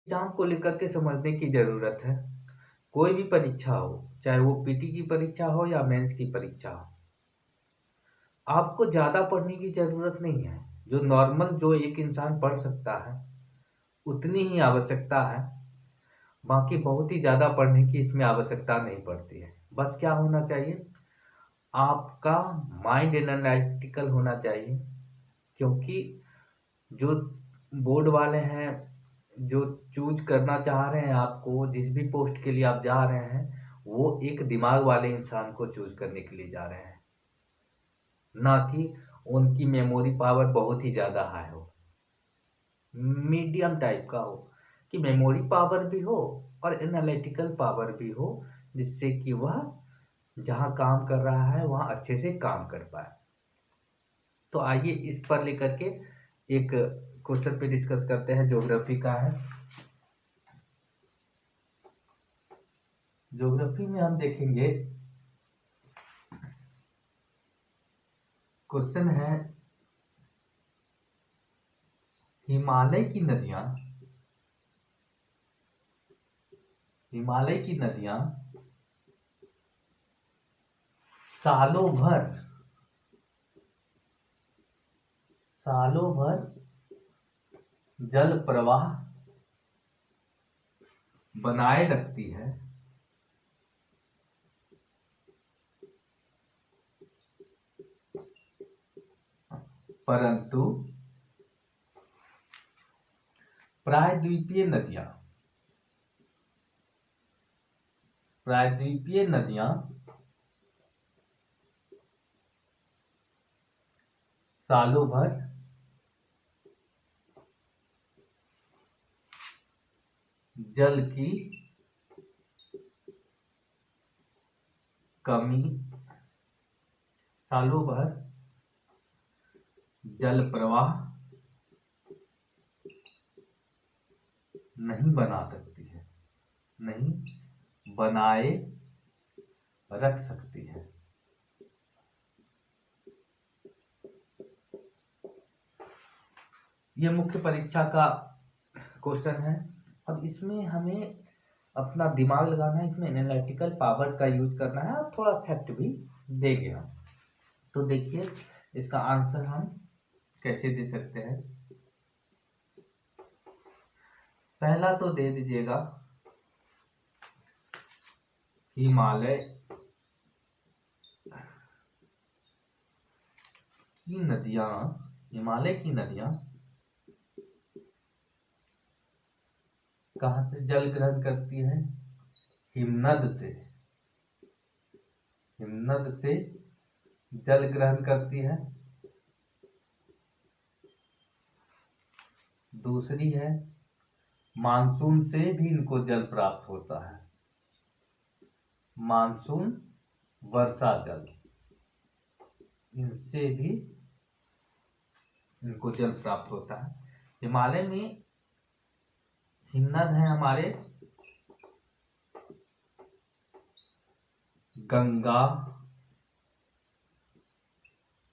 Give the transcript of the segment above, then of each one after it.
Exam को लेकर के समझने की ज़रूरत है। कोई भी परीक्षा हो, चाहे वो पीटी की परीक्षा हो या मेंस की परीक्षा हो, आपको ज़्यादा पढ़ने की ज़रूरत नहीं है। जो नॉर्मल जो एक इंसान पढ़ सकता है, उतनी ही आवश्यकता है। बाकी बहुत ही ज़्यादा पढ़ने की इसमें आवश्यकता नहीं पड़ती है। बस क्या होना चाहिए, आपका माइंड एनालिटिकल होना चाहिए। क्योंकि जो बोर्ड वाले हैं, जो चूज करना चाह रहे हैं आपको, जिस भी पोस्ट के लिए आप जा रहे हैं, वो एक दिमाग वाले इंसान को चूज करने के लिए जा रहे हैं, ना कि उनकी मेमोरी पावर बहुत ही ज़्यादा हाई हो। मीडियम टाइप का हो कि मेमोरी पावर भी हो और एनालिटिकल पावर भी हो, जिससे कि वह जहाँ काम कर रहा है वहाँ अच्छे से काम कर पाए। तो आइए इस पर लेकर के एक क्वेश्चन पे डिस्कस करते हैं। ज्योग्राफी का है। ज्योग्राफी में हम देखेंगे, क्वेश्चन है, हिमालय की नदियां सालों भर जल प्रवाह बनाए रखती है, परंतु प्रायद्वीपीय नदियां सालों भर जल की कमी सालों भर जल प्रवाह नहीं बना सकती है, नहीं बनाए रख सकती है। यह मुख्य परीक्षा का क्वेश्चन है। अब इसमें हमें अपना दिमाग लगाना है, इसमें एनालिटिकल पावर का यूज करना है और थोड़ा फैक्ट भी देंगे हम। तो देखिए इसका आंसर हम कैसे दे सकते हैं। पहला तो दे दीजिएगा, हिमालय की नदियां कहां से जल ग्रहण करती है? हिमनद से जल ग्रहण करती है। दूसरी है, मानसून से भी इनको जल प्राप्त होता है। मानसून, वर्षा जल, इनसे भी इनको जल प्राप्त होता है। हिमालय में हिमनद है हमारे गंगा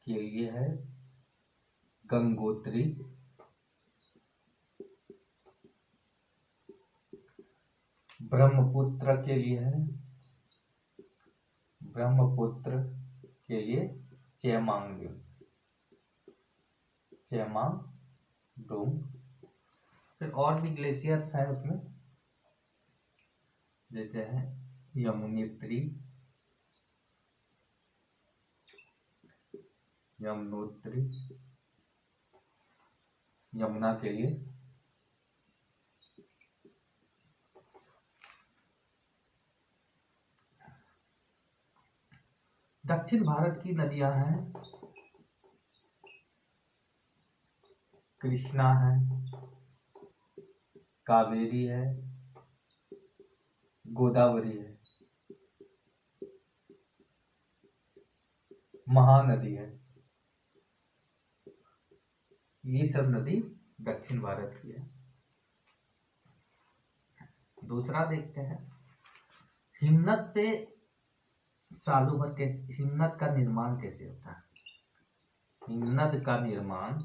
के लिए है गंगोत्री, ब्रह्मपुत्र के लिए चेमांगडोंग। फिर और भी ग्लेशियर्स हैं उसमें, जैसे है यमुनोत्री यमुना के लिए। दक्षिण भारत की नदियां हैं, कृष्णा है, कावेरी है, गोदावरी है, महानदी है। ये सब नदी दक्षिण भारत की है। दूसरा देखते हैं, हिमनद से सालों भर कैसे, हिमनद का निर्माण कैसे होता है? हिमनद का निर्माण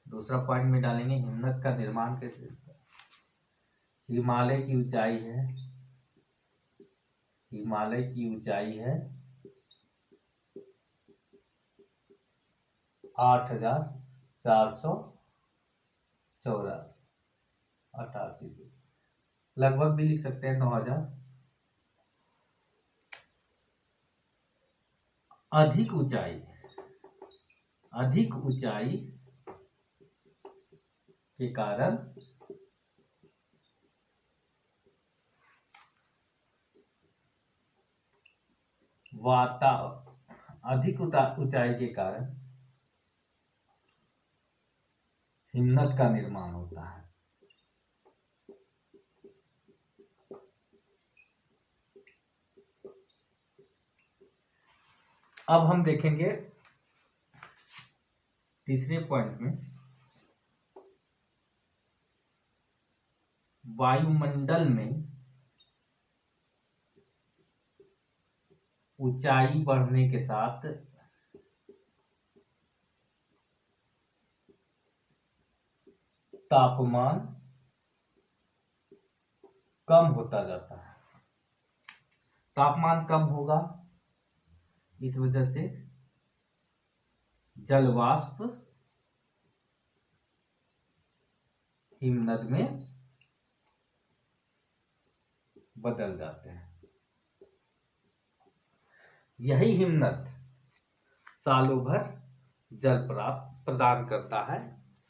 दूसरा पॉइंट में डालेंगे हिमनद का निर्माण कैसे होता है। हिमालय की ऊंचाई है, हिमालय की ऊंचाई है 8,488 फीट, लगभग भी लिख सकते हैं 9,000। अधिक ऊंचाई, अधिक ऊंचाई के कारण अधिक ऊंचाई के कारण हिमनद का निर्माण होता है। अब हम देखेंगे तीसरे पॉइंट में वायुमंडल में ऊंचाई बढ़ने के साथ तापमान कम होता जाता है। तापमान कम होगा, इस वजह से जल वाष्प हिमनद में बदल जाते हैं। यही हिमनद सालों भर जल प्रदान करता है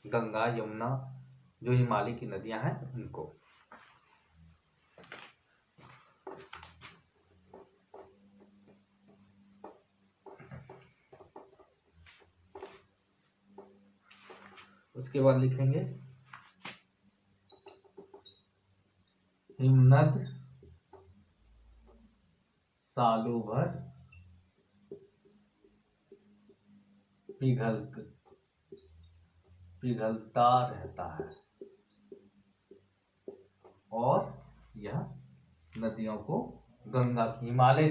गंगा, यमुना, जो हिमालय की नदियां हैं उनको। उसके बाद लिखेंगे हिमनद सालों भर पिघलता रहता है और यह नदियों को, गंगा की, हिमालय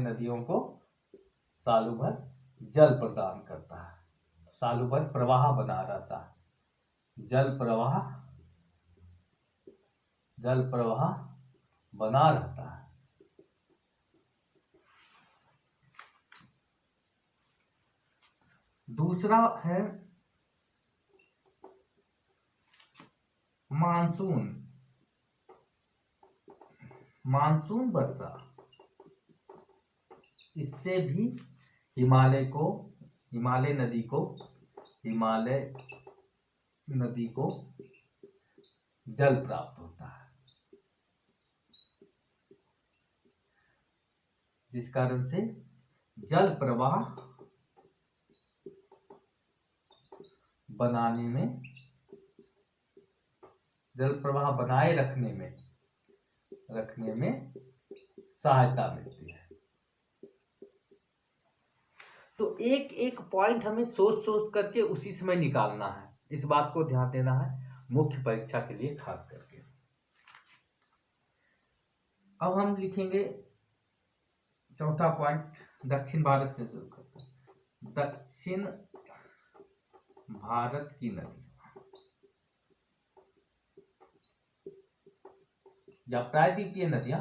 नदियों को सालों भर जल प्रदान करता है, सालों भर प्रवाह बना रहता है। जल प्रवाह बना रहता है। दूसरा है मानसून वर्षा। इससे भी हिमालय नदी को जल प्राप्त होता है, जिस कारण से जल प्रवाह बनाए रखने में सहायता मिलती है। तो एक एक पॉइंट हमें सोच करके उसी समय निकालना है, इस बात को ध्यान देना है मुख्य परीक्षा के लिए खास करके। अब हम लिखेंगे चौथा पॉइंट, दक्षिण भारत से शुरू करते हैं। दक्षिण भारत की नदी या प्रायद्वीपीय नदियां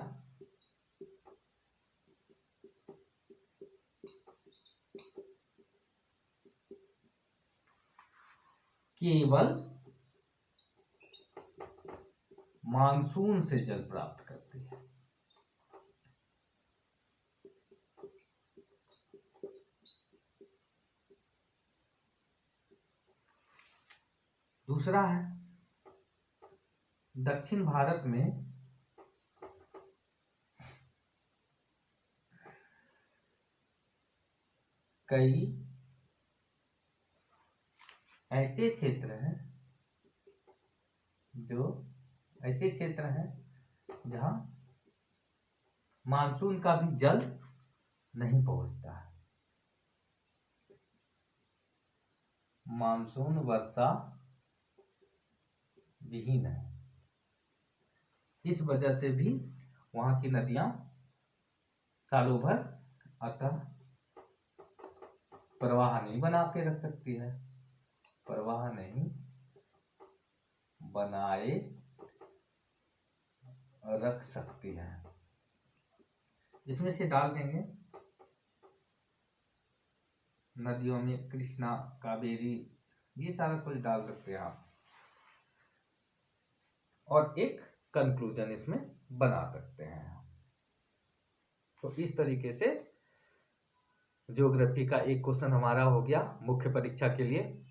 केवल मानसून से जल प्राप्त करती है। दूसरा है दक्षिण भारत में कई ऐसे क्षेत्र हैं जहां मानसून का भी जल नहीं पहुंचता है। मानसून वर्षा विहीन है, इस वजह से भी वहां की नदियां सालों भर अतः प्रवाह नहीं बना के रख सकती है। परवाह नहीं बनाए रख सकती है। इसमें से डाल देंगे नदियों में कृष्णा, कावेरी, ये सारा कुछ डाल सकते हैं आप, और एक कंक्लूजन इसमें बना सकते हैं। तो इस तरीके से ज्योग्राफी का एक क्वेश्चन हमारा हो गया मुख्य परीक्षा के लिए।